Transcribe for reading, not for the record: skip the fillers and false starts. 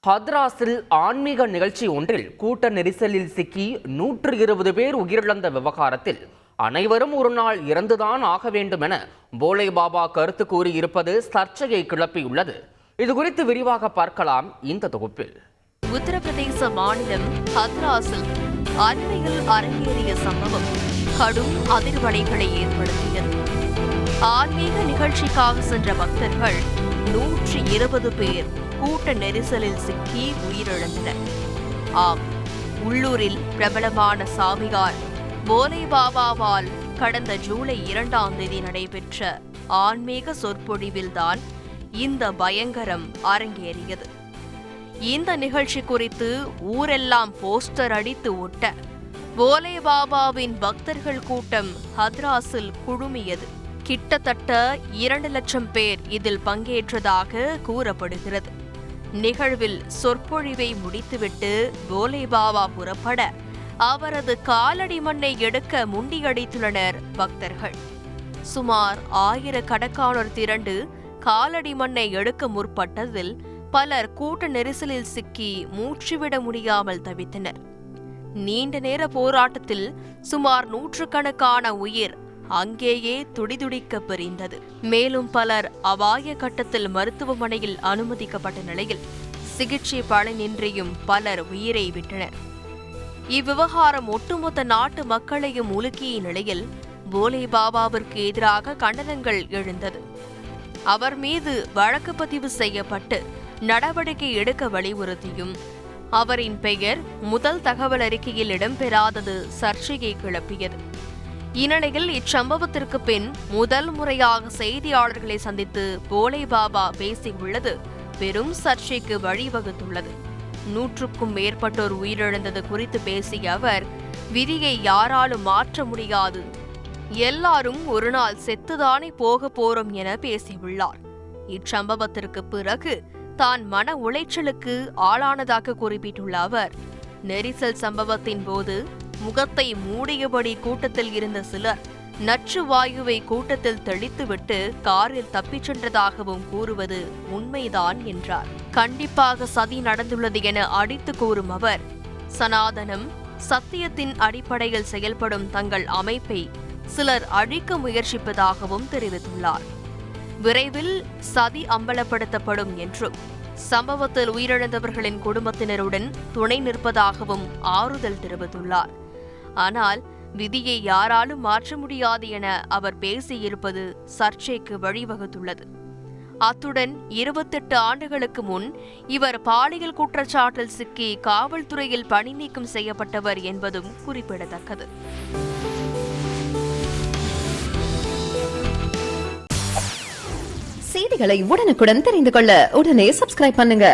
ஹத்ராஸில் ஆன்மீக நிகழ்ச்சி ஒன்றில் கூட்ட நெரிசலில் சிக்கி 120 பேர் உயிரிழந்த விவகாரத்தில் அனைவரும் ஒரு நாள் இறந்துதான் ஆக வேண்டும் என போலே பாபா கருத்து கூறியிருப்பது சர்ச்சையை கிளப்பியுள்ளது. இது குறித்து விரிவாக பார்க்கலாம் இந்த தொகுப்பில். உத்தரப்பிரதேச மாநிலம் ஹத்ராஸில் அண்மையில் அரங்கேறிய சம்பவம் கடும் அதிர்வலைகளை ஏற்படுத்தியது. ஆன்மீக நிகழ்ச்சிக்காக சென்ற பக்தர்கள் 120 பேர் கூட்ட நெரிசலில் சிக்கி உயிரிழந்தனர். ஆம், உள்ளூரில் பிரபலமான சாமியார் போலே பாபாவால் கடந்த ஜூலை 2ஆம் தேதி நடைபெற்ற ஆன்மீக சொற்பொழிவில்தான் இந்த பயங்கரம் அரங்கேறியது. இந்த நிகழ்ச்சி குறித்து ஊரெல்லாம் போஸ்டர் அடித்து ஒட்ட போலே பாபாவின் பக்தர்கள் கூட்டம் ஹத்ராஸில் குழுமியது. கிட்டத்தட்ட 2 லட்சம் பேர் இதில் பங்கேற்றதாக கூறப்படுகிறது. நிகழ்வில் சொற்பொழிவை முடித்துவிட்டு போலே பாபா புறப்பட அவரது காலடி மண்ணை எடுக்க முண்டியடித்துள்ளனர் பக்தர்கள். சுமார் 1000 கணக்கானோர் திரண்டு காலடி மண்ணை எடுக்க முற்பட்டதில் பலர் கூட்ட நெரிசலில் சிக்கி மூச்சுவிட முடியாமல் தவித்தனர். நீண்ட நேர போராட்டத்தில் சுமார் 100கணக்கான உயிர் அங்கேயே துடிதுடிக்க பிரிந்தது. மேலும் பலர் அபாய கட்டத்தில் மருத்துவமனையில் அனுமதிக்கப்பட்ட நிலையில் சிகிச்சை பலனின்றியும் பலர் உயிரை விட்டனர். இவ்விவகாரம் ஒட்டுமொத்த நாட்டு மக்களையும் உலுக்கிய நிலையில் போலே பாபாவிற்கு எதிராக கண்டனங்கள் எழுந்தது. அவர் மீது வழக்கு பதிவு செய்யப்பட்டு நடவடிக்கை எடுக்க வலியுறுத்தியும் அவரின் பெயர் முதல் தகவல் அறிக்கையில் இடம்பெறாதது சர்ச்சையை கிளப்பியது. இந்நிலையில் இச்சம்பவத்திற்கு பின் முதல் முறையாக செய்தியாளர்களை சந்தித்து போலே பாபா பேசியுள்ளது பெரும் சர்ச்சைக்கு வழிவகுத்துள்ளது. 100க்கும் மேற்பட்டோர் உயிரிழந்தது குறித்து பேசிய அவர், விதியை யாராலும் மாற்ற முடியாது, எல்லாரும் ஒரு நாள் செத்துதானே போக போறோம் என பேசியுள்ளார். இச்சம்பவத்திற்கு பிறகு தான் மன உளைச்சலுக்கு ஆளானதாக குறிப்பிட்டுள்ள அவர், நெரிசல் சம்பவத்தின் போது முகத்தை மூடியபடி கூட்டத்தில் இருந்த சிலர் நச்சு வாயுவை கூட்டத்தில் தெளித்துவிட்டு காரில் தப்பிச் சென்றதாகவும் கூறுவது உண்மைதான் என்றார். கண்டிப்பாக சதி நடந்துள்ளது என அடித்து கூறும் அவர், சனாதனம் சத்தியத்தின் அடிப்படையில் செயல்படும் தங்கள் அமைப்பை சிலர் அழிக்க முயற்சிப்பதாகவும் தெரிவித்துள்ளார். விரைவில் சதி அம்பலப்படுத்தப்படும் என்றும் சம்பவத்தில் உயிரிழந்தவர்களின் குடும்பத்தினருடன் துணை நிற்பதாகவும் ஆறுதல் தெரிவித்துள்ளார். ஆனால் விதியை யாராலும் மாற்ற முடியாது என அவர் பேசியிருப்பது சர்ச்சைக்கு வழிவகுத்துள்ளது. அத்துடன் 28 ஆண்டுகளுக்கு முன் இவர் பாலியல் குற்றச்சாட்டில் சிக்கி காவல்துறையில் பணி நீக்கம் செய்யப்பட்டவர் என்பதும் குறிப்பிடத்தக்கது. செய்திகளை உடனுக்குடன் தெரிந்து கொள்ள உடனே சப்ஸ்கிரைப் பண்ணுங்க.